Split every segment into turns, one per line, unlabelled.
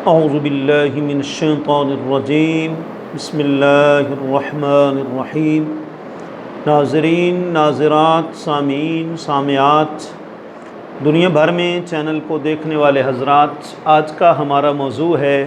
اعوذ باللہ من الشیطان الرجیم بسم اللہ الرحمن الرحیم۔ ناظرین، ناظرات، سامعین، سامعات، دنیا بھر میں چینل کو دیکھنے والے حضرات، آج کا ہمارا موضوع ہے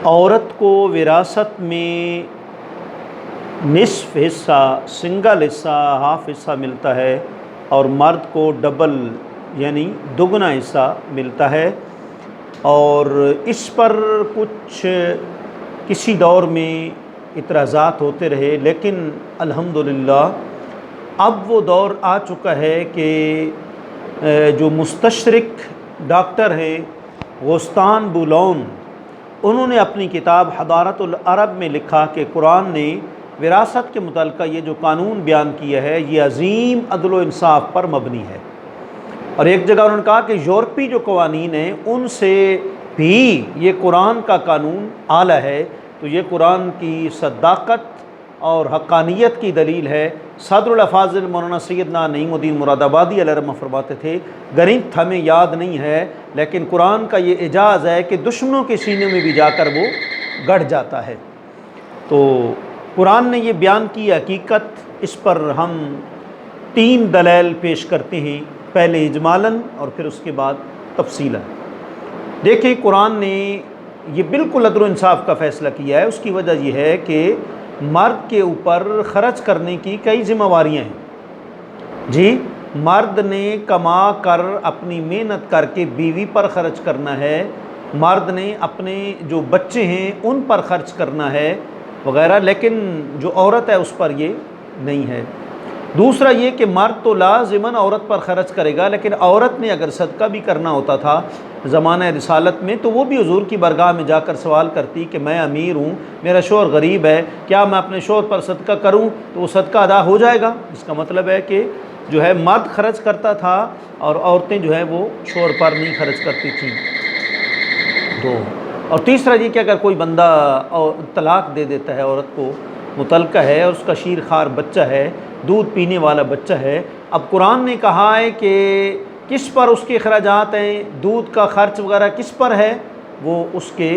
عورت کو وراثت میں نصف حصہ، سنگل حصہ، ہاف حصہ ملتا ہے اور مرد کو ڈبل یعنی دگنا حصہ ملتا ہے۔ اور اس پر کچھ کسی دور میں اعتراضات ہوتے رہے، لیکن الحمدللہ اب وہ دور آ چکا ہے کہ جو مستشرق ڈاکٹر ہیں غوستان بولون، انہوں نے اپنی کتاب حضارت العرب میں لکھا کہ قرآن نے وراثت کے متعلقہ یہ جو قانون بیان کیا ہے یہ عظیم عدل و انصاف پر مبنی ہے۔ اور ایک جگہ انہوں نے کہا کہ یورپی جو قوانین ہیں ان سے بھی یہ قرآن کا قانون اعلیٰ ہے، تو یہ قرآن کی صداقت اور حقانیت کی دلیل ہے۔ صدر الافاضل مولانا سیدنا نعیم الدین مراد آبادی علیہ رحمہ فرماتے تھے، گرنتھ ہمیں یاد نہیں ہے لیکن قرآن کا یہ اعجاز ہے کہ دشمنوں کے سینے میں بھی جا کر وہ گڑ جاتا ہے۔ تو قرآن نے یہ بیان کی حقیقت، اس پر ہم 3 دلائل پیش کرتے ہیں، پہلے اجمالاً اور پھر اس کے بعد تفصیلاً۔ دیکھیں، قرآن نے یہ بالکل عدل و انصاف کا فیصلہ کیا ہے۔ اس کی وجہ یہ ہے کہ مرد کے اوپر خرچ کرنے کی کئی ذمہ داریاں ہیں۔ جی، مرد نے کما کر اپنی محنت کر کے بیوی پر خرچ کرنا ہے، مرد نے اپنے جو بچے ہیں ان پر خرچ کرنا ہے وغیرہ، لیکن جو عورت ہے اس پر یہ نہیں ہے۔ دوسرا یہ کہ مرد تو لازماً عورت پر خرچ کرے گا، لیکن عورت نے اگر صدقہ بھی کرنا ہوتا تھا زمانہ رسالت میں تو وہ بھی حضور کی بارگاہ میں جا کر سوال کرتی کہ میں امیر ہوں، میرا شوہر غریب ہے، کیا میں اپنے شوہر پر صدقہ کروں؟ تو وہ صدقہ ادا ہو جائے گا۔ اس کا مطلب ہے کہ جو ہے مرد خرچ کرتا تھا اور عورتیں جو ہے وہ شوہر پر نہیں خرچ کرتی تھیں۔ اور تیسرا یہ کہ اگر کوئی بندہ طلاق دے دیتا ہے، عورت کو مطلقہ ہے اور اس کا شیر خوار بچہ ہے، دودھ پینے والا بچہ ہے، اب قرآن نے کہا ہے کہ کس پر اس کے اخراجات ہیں، دودھ کا خرچ وغیرہ کس پر ہے؟ وہ اس کے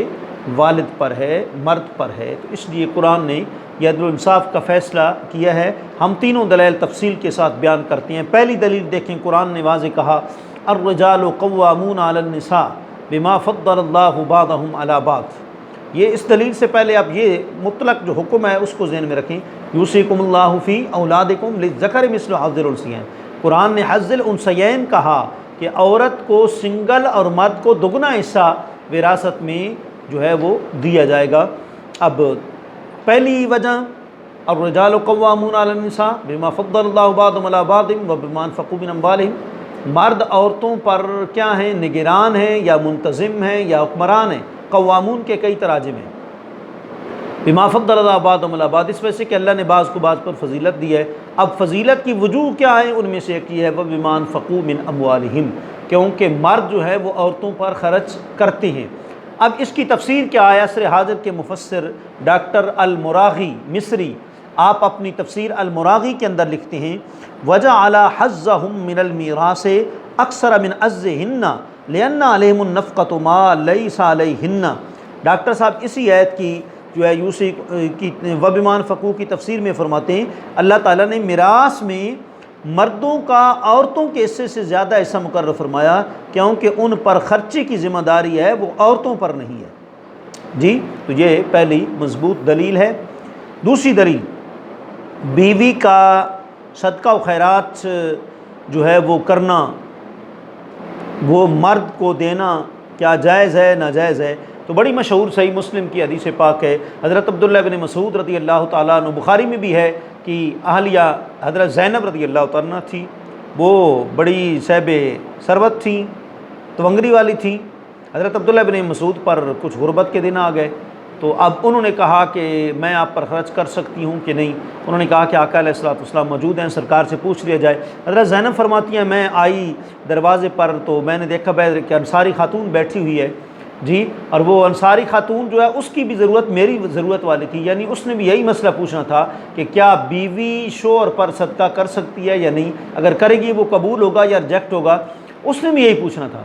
والد پر ہے، مرد پر ہے۔ تو اس لیے قرآن نے یہ عدل و انصاف کا فیصلہ کیا ہے۔ ہم تینوں دلائل تفصیل کے ساتھ بیان کرتے ہیں۔ پہلی دلیل دیکھیں، قرآن نے واضح کہا الرجال قوامون علی النساء بما فضل اللہ بعضهم علی بعض۔ یہ اس دلیل سے پہلے اب یہ مطلق جو حکم ہے اس کو ذہن میں رکھیں، یوصیکم اللہ فی اولادکم للذکر مثل حظ الانثیین۔ قرآن نے حظ الانثیین کہا کہ عورت کو سنگل اور مرد کو دگنا حصہ وراثت میں جو ہے وہ دیا جائے گا۔ اب پہلی وجہ الرجال قوامون علی النساء بما فضل اللہ بعضهم علی بعض وبما انفقوا من اموالهم، مرد عورتوں پر کیا ہیں؟ نگران ہیں یا منتظم ہیں یا حکمران ہیں۔ قوامون کے کئی تراجم ہیں۔ بما فضل اللہ بعضهم علی بعض، اس وجہ سے کہ اللہ نے بعض کو بعض پر فضیلت دی ہے۔ اب فضیلت کی وجوہ کیا ہے؟ ان میں سے ایک یہ ہے وبما انفقوا من اموالهم، کیونکہ مرد جو ہے وہ عورتوں پر خرچ کرتے ہیں۔ اب اس کی تفسیر کیا ہے؟ عصر حاضر کے مفسر ڈاکٹر المراغی مصری، آپ اپنی تفسیر المراغی کے اندر لکھتے ہیں وجعل حظهم من المیراث اکثر من عزهن لأن علیہم النفقۃ ما لیس علیہن۔ ڈاکٹر صاحب اسی آیت کی جو ہے یوسی کی وبما انفقوا کی تفسیر میں فرماتے ہیں اللہ تعالیٰ نے میراث میں مردوں کا عورتوں کے حصے سے زیادہ حصہ مقرر فرمایا، کیونکہ ان پر خرچے کی ذمہ داری ہے، وہ عورتوں پر نہیں ہے۔ جی، تو یہ پہلی مضبوط دلیل ہے۔ دوسری دلیل، بیوی کا صدقہ و خیرات جو ہے وہ کرنا، وہ مرد کو دینا کیا جائز ہے ناجائز ہے؟ تو بڑی مشہور صحیح مسلم کی حدیث پاک ہے، حضرت عبداللہ بن مسعود رضی اللہ تعالیٰ عنہ، بخاری میں بھی ہے کہ اہلیہ حضرت زینب رضی اللہ تعالیٰ عنہ تھی، وہ بڑی صاحب ثروت تھیں، تونگری والی تھیں۔ حضرت عبداللہ بن مسعود پر کچھ غربت کے دن آ گئے، تو اب انہوں نے کہا کہ میں آپ پر خرچ کر سکتی ہوں کہ نہیں؟ انہوں نے کہا کہ آقا علیہ الصلوۃ والسلام موجود ہیں، سرکار سے پوچھ لیا جائے۔ حضرت زینب فرماتی ہیں میں آئی دروازے پر تو میں نے دیکھا کہ انصاری خاتون بیٹھی ہوئی ہے، جی، اور وہ انصاری خاتون جو ہے اس کی بھی ضرورت میری ضرورت والی تھی، یعنی اس نے بھی یہی مسئلہ پوچھنا تھا کہ کیا بیوی شوہر پر صدقہ کر سکتی ہے یا نہیں، اگر کرے گی وہ قبول ہوگا یا ریجیکٹ ہوگا، اس نے بھی یہی پوچھنا تھا۔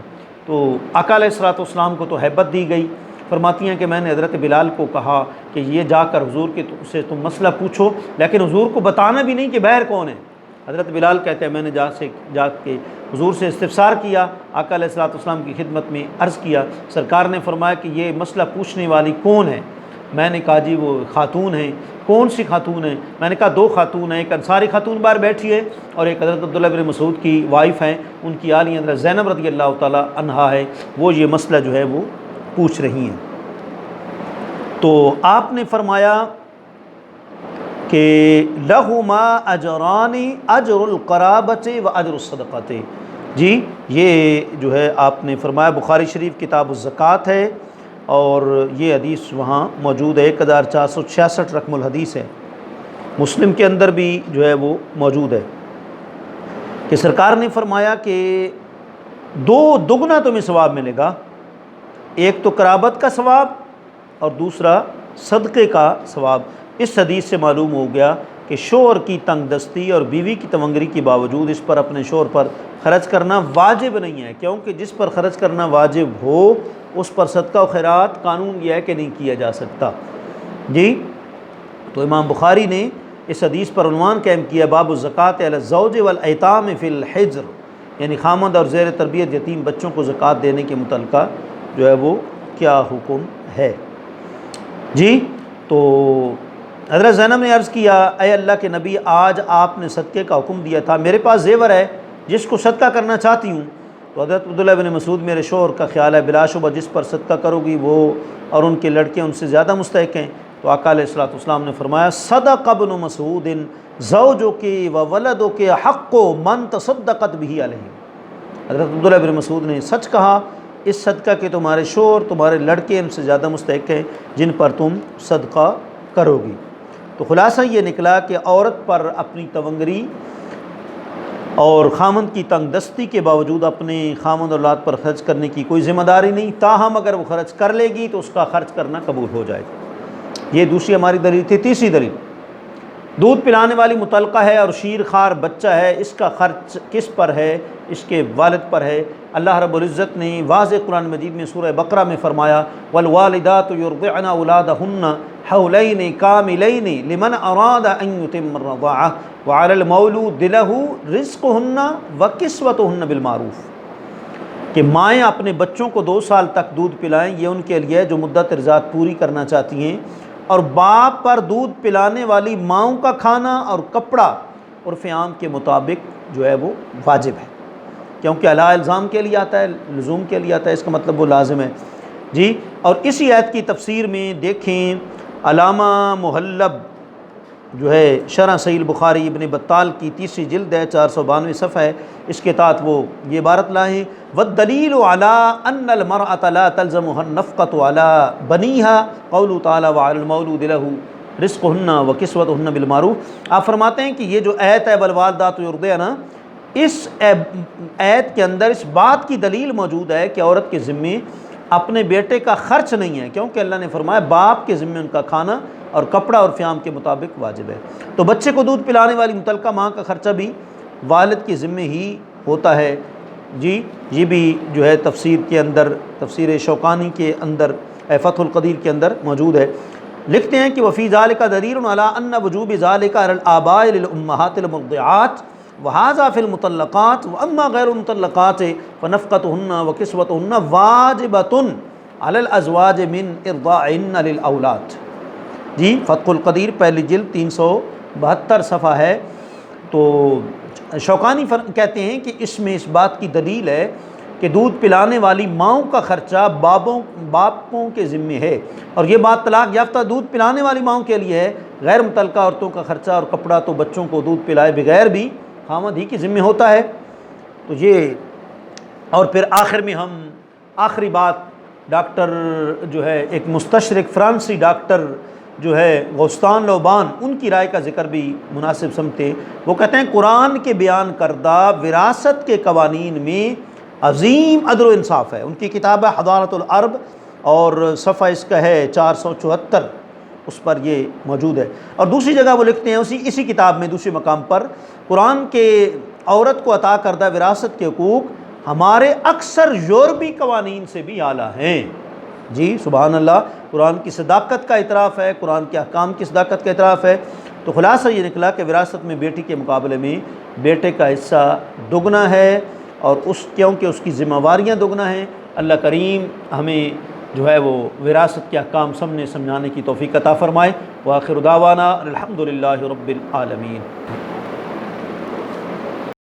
تو آقا علیہ الصلوۃ والسلام کو تو ہیبت دی گئی، فرماتی ہیں کہ میں نے حضرت بلال کو کہا کہ یہ جا کر حضور کے سے تم مسئلہ پوچھو، لیکن حضور کو بتانا بھی نہیں کہ بہر کون ہے۔ حضرت بلال کہتے ہیں میں نے جا کے حضور سے استفسار کیا، آقا علیہ الصلوۃ والسلام کی خدمت میں عرض کیا، سرکار نے فرمایا کہ یہ مسئلہ پوچھنے والی کون ہے؟ میں نے کہا جی وہ خاتون ہیں۔ کون سی خاتون ہیں؟ میں نے کہا 2 خاتون ہیں، ایک انصاری خاتون باہر بیٹھی ہے اور ایک حضرت عبداللہ بن مسعود کی وائف ہیں، ان کی آلی حضرت زینب رضی اللہ تعالی عنہا ہے، وہ یہ مسئلہ جو ہے وہ پوچھ رہی ہیں۔ تو آپ نے فرمایا کہ لہما اجران اجر القرابۃ و اجر الصدقۃ، جی یہ جو ہے آپ نے فرمایا، بخاری شریف کتاب الزکوٰۃ ہے اور یہ حدیث وہاں موجود ہے، 1466 رقم الحدیث ہے، مسلم کے اندر بھی جو ہے وہ موجود ہے کہ سرکار نے فرمایا کہ 2 دگنا تمہیں ثواب ملے گا، ایک تو قرابت کا ثواب اور دوسرا صدقے کا ثواب۔ اس حدیث سے معلوم ہو گیا کہ شوہر کی تنگ دستی اور بیوی کی تونگری کے باوجود اس پر اپنے شوہر پر خرچ کرنا واجب نہیں ہے، کیونکہ جس پر خرچ کرنا واجب ہو اس پر صدقہ و خیرات قانون یہ ہے کہ نہیں کیا جا سکتا۔ جی تو امام بخاری نے اس حدیث پر عنوان قائم کیا باب الزکوٰۃ علی الزوج والایتام فی الحجر، یعنی خامند اور زیر تربیت یتیم بچوں کو زکوٰۃ دینے کے متعلقہ جو ہے وہ کیا حکم ہے۔ جی تو حضرت زینب نے عرض کیا اے اللہ کے نبی، آج آپ نے صدقے کا حکم دیا تھا، میرے پاس زیور ہے جس کو صدقہ کرنا چاہتی ہوں۔ تو حضرت عبداللہ بن مسعود میرے شوہر کا خیال ہے بلا شبہ جس پر صدقہ کرو گی وہ اور ان کے لڑکے ان سے زیادہ مستحق ہیں۔ تو آقا علیہ الصلوۃ والسلام نے فرمایا صدق ابن مسعود زوجک و ولدک حق من تصدقت به علیہ، حضرت عبداللہ بن مسعود نے سچ کہا، اس صدقہ کے تمہارے شوہر تمہارے لڑکے ان سے زیادہ مستحق ہیں جن پر تم صدقہ کرو گی۔ تو خلاصہ یہ نکلا کہ عورت پر اپنی تونگری اور خامند کی تنگ دستی کے باوجود اپنے خامند اولاد پر خرچ کرنے کی کوئی ذمہ داری نہیں، تاہم اگر وہ خرچ کر لے گی تو اس کا خرچ کرنا قبول ہو جائے گا۔ یہ دوسری ہماری دلیل تھی۔ تیسری دلیل، دودھ پلانے والی متعلقہ ہے اور شیر خوار بچہ ہے، اس کا خرچ کس پر ہے؟ اس کے والد پر ہے۔ اللہ رب العزت نے واضح قرآن مجید میں سورہ بقرہ میں فرمایا والوالدات یرضعن اولادہن حولین کاملین لمن اراد ان یتم الرضاعہ وعلی المولود لہ رزقہن وکسوتہن بالمعروف، کہ مائیں اپنے بچوں کو 2 سال تک دودھ پلائیں، یہ ان کے لیے جو مدت ارضاعت پوری کرنا چاہتی ہیں، اور باپ پر دودھ پلانے والی ماؤں کا کھانا اور کپڑا عرف عام کے مطابق جو ہے وہ واجب ہے، کیونکہ اعلیٰ الزام کے لیے آتا ہے، لزوم کے لیے آتا ہے، اس کا مطلب وہ لازم ہے۔ جی اور اسی آیت کی تفسیر میں دیکھیں علامہ محلب جو ہے شرح صحیح البخاری ابن بطال کی 3ری جلد ہے، 492 صفحہ ہے، اس کے تحت وہ یہ عبارت لائیں والدلیل علی ان المرأة لا تلزمها النفقة على بنیها قول تعالی وعلی المولود لہ رزقہن وکسوتہن بالمعروف۔ آپ فرماتے ہیں کہ یہ جو آیت ہے والوالدات یرضعن، اس آیت کے اندر اس بات کی دلیل موجود ہے کہ عورت کے ذمے اپنے بیٹے کا خرچ نہیں ہے، کیونکہ اللہ نے فرمایا باپ کے ذمے ان کا کھانا اور کپڑا اور فیام کے مطابق واجب ہے۔ تو بچے کو دودھ پلانے والی متعلقہ ماں کا خرچہ بھی والد کے ذمے ہی ہوتا ہے۔ جی یہ بھی جو ہے تفسیر کے اندر، تفسیر شوکانی کے اندر، فتح القدیر کے اندر موجود ہے۔ لکھتے ہیں کہ وفی ذالک دلیل علی ان وجوب ذالک علی الآباء للأمہات المرضعات وهذا في المطلقات واما غیر المطلقات فنفقتهن وکسوتهن واجبۃ علی الازواج من ارضاعهن للاولاد۔ جی فتح القدیر پہلی جلد 372 صفحہ ہے۔ تو شوکانی کہتے ہیں کہ اس میں اس بات کی دلیل ہے کہ دودھ پلانے والی ماؤں کا خرچہ باپوں کے ذمے ہے، اور یہ بات طلاق یافتہ دودھ پلانے والی ماؤں کے لیے ہے، غیر متعلقہ عورتوں کا خرچہ اور کپڑا تو بچوں کو دودھ پلائے بغیر بھی خامد ہی کے ذمے ہوتا ہے۔ تو یہ اور پھر آخر میں ہم آخری بات ڈاکٹر جو ہے ایک مستشرق فرانسی ڈاکٹر جو ہے غوستان لوبان، ان کی رائے کا ذکر بھی مناسب سمجھتے۔ وہ کہتے ہیں قرآن کے بیان کردہ وراثت کے قوانین میں عظیم عدل و انصاف ہے۔ ان کی کتاب ہے حضارت العرب اور صفحہ اس کا ہے 474، اس پر یہ موجود ہے۔ اور دوسری جگہ وہ لکھتے ہیں اسی کتاب میں دوسرے مقام پر قرآن کے عورت کو عطا کردہ وراثت کے حقوق ہمارے اکثر یورپی قوانین سے بھی اعلیٰ ہیں۔ جی سبحان اللہ، قرآن کی صداقت کا اعتراف ہے، قرآن کے احکام کی صداقت کا اعتراف ہے۔ تو خلاصہ یہ نکلا کہ وراثت میں بیٹی کے مقابلے میں بیٹے کا حصہ دگنا ہے، اور کیونکہ اس کی ذمہ داریاں دگنا ہیں۔ اللہ کریم ہمیں جو ہے وہ وراثت کے احکام سمجھانے کی توفیق عطا فرمائے۔ وآخر دعوانا الحمدللہ رب العالمین۔